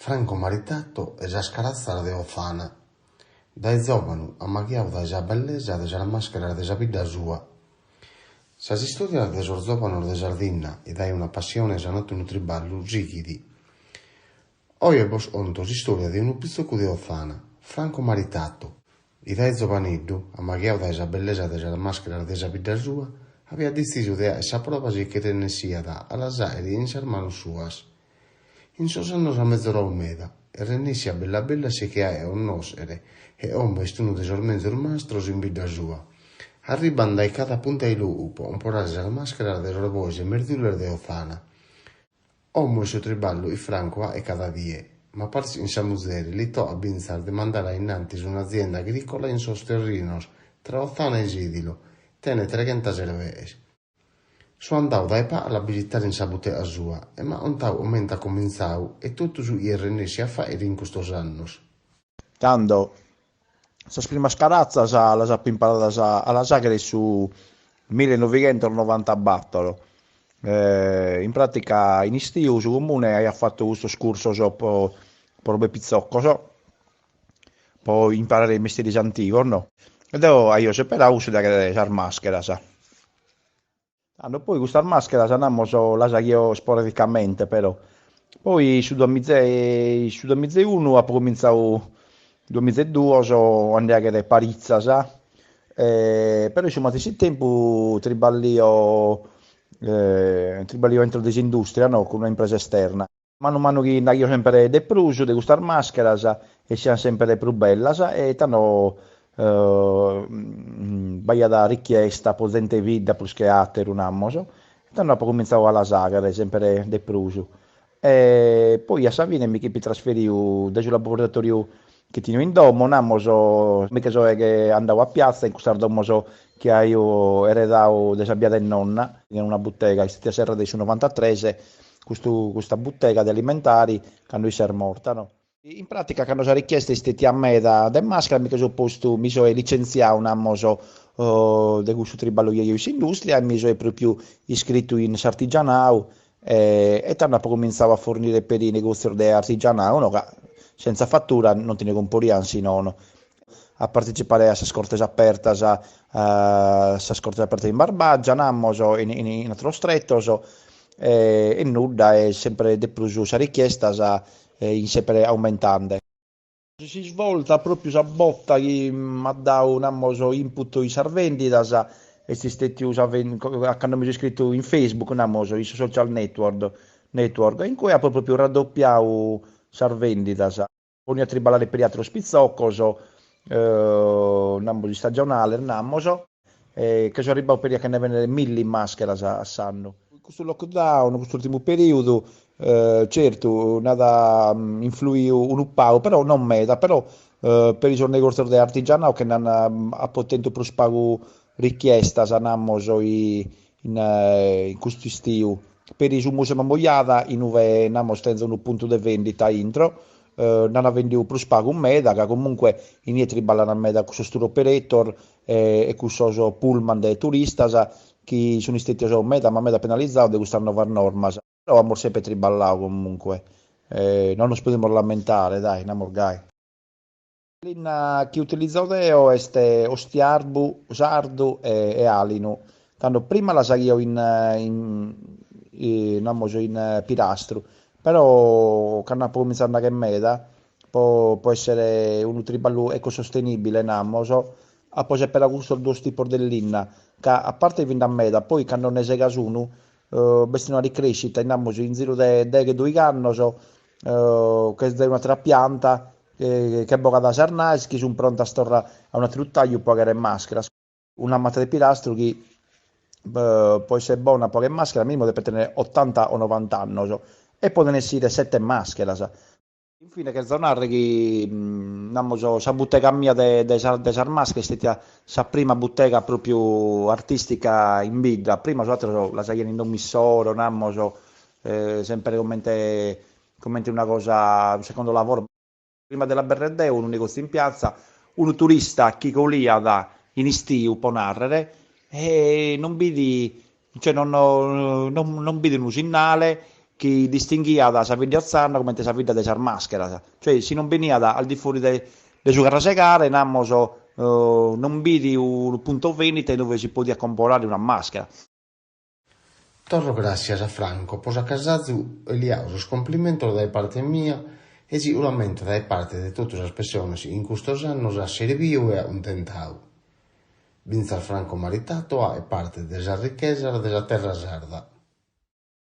Franco maritato e già scarazzare de Ozzana. Dai giovanu amaghiau da già bellesa de già maschera de già vita sua. Sa si studia de sor giovanu de giardina e dai una passione già noto in triballu rigidi. Oie vos onto si storia di un pizzocu de Ozzana, Franco maritato. I dai giovaniddu amaghiau da già bellesa de già maschera de già vita sua, aveva deciso de essa prova che te ne sia da alla zairi in sermano suas. In sos annos a mezz'ora umeda, e rennissi a bella bella si che è un nosere, e ombo estuno de sormenzo mastros in vita sua. Arriban dai cada punta di lupo, un po' rasa la maschera de sorboise merduller de Ozzana. Ommo e suo triballo i Franco e cada die, ma parsi in Samuzeri li to a binzar de mandare innanti su un'azienda agricola in sos terrinos, tra Ozzana e Sidilo, tene 300 cervees. So andau dai pa all'abilitare in sabutea sua, e ma ontau aumenta cominciau, e tutto su irrennessi a fare in questos annos. Cando sa prima scarazza la sa imparata alla Sagre su 1994. In pratica in istiu su comune hai fatto questo scurso per pizzocco, per imparare i mestieri antichi, no? Ed io sempre uso da maschera, sa. Poi questa maschera la sa io sporadicamente, però. Poi su 2001 ho cominciato 2002 so andare a Parizza, sa? Però insomma, di tempo triballio entro disindustria, no? Con un'impresa esterna. Mano a mano che io sempre de pruso, de gustar maschera, sa? E siamo sempre più bella, sa? E tanno vai da richiesta potente vita plus che altro un anno, so? Tanno ho cominciato alla saga, sempre de pruso. E poi a Savine mi che trasferivo dal laboratorio che tinha in domo, namoso, mica so che andavo a piazza in questo domo so che io eredavo da sabbia del nonna, in una bottega, in Stia Serra del 93, questa bottega di alimentari, quando si è morta, no? In pratica, quando si è richiesto isteti a me da maschera, mica so posto, mi so licenziato un anno so, di questo triballo io in industria, e mi so proprio iscritto in artigianale, e tanto cominciavo a fornire per i negozi di artigianale, no? Senza fattura non te ne comporiamo, no, a partecipare a queste scorte aperte, a scorte aperte in Barbaggia, in altro stretto, e nulla, è sempre di più la richiesta, in sempre aumentando. Si svolta proprio sa botta che mi ha dato un input in vendita, e si stati quando mi sono iscritto in Facebook, i social network, in cui ha proprio raddoppiato vendita, ogni a triballare per altro spizzocco, di stagionale, che sono arrivato per che ne venere 1000 in maschera a sanno. Questo lockdown, questo ultimo periodo, certo, nada influì un po', però non meta, però per i giorni negozi di artigiano che hanno a potente prospago richiesta, in questo stile. Per i sumus mammoiata in uve namo stenzo un punto di vendita intro, non ha venduto più spago un meda, che comunque in ietri ballano a meda con questo tour operator e con questo pullman dei turistas, che sono stati a meda, ma meda penalizzato di questa nuova norma. Però abbiamo sempre triballato comunque, non ci possiamo lamentare, dai, non morgai. L'in che utilizzo io è ostiarbu, sardu e alinu. Tanto prima la sapevo in pilastro, però quando ho cominciato a meta può essere un triballo ecosostenibile, namoso, a poi c'è per gusto due tipi dell'inna, che a parte vinda a meta, poi quando ne sega uno, bestino di crescita, namoso in giro de 2 anni, che è un'altra pianta, che è boca da sarnais, che sono pronta a storra a una truttaglio, poi che è maschera, una matta di pilastro che può essere buona poche maschere, minimo deve tenere 80 o 90 anni, e possono essere 7 maschere. Infine, che zonare che sa bottega mia de sar maschere, è stata sa prima bottega proprio artistica in vita. Prima la sagliano in un missoro, sempre come una cosa, un secondo lavoro. Prima della Berredeo, un negozio in piazza, un turista che colia da in istiu può narrare, e non vidi, cioè non vidi un segnale, che distinguia da sa vita zanna come sa vita de maschera, cioè se non venia al di fuori de giocare a segare, non vidi un punto vendita dove si poteva comprare una maschera. Torro gracias a Franco, pois a casazu eliaus complimentos da parte mia e sicuramente da parte de todas as persoas in custos annos a serviu e a untentau. Vinzal Franco maritato a e parte desa riqueza desa terra sarda.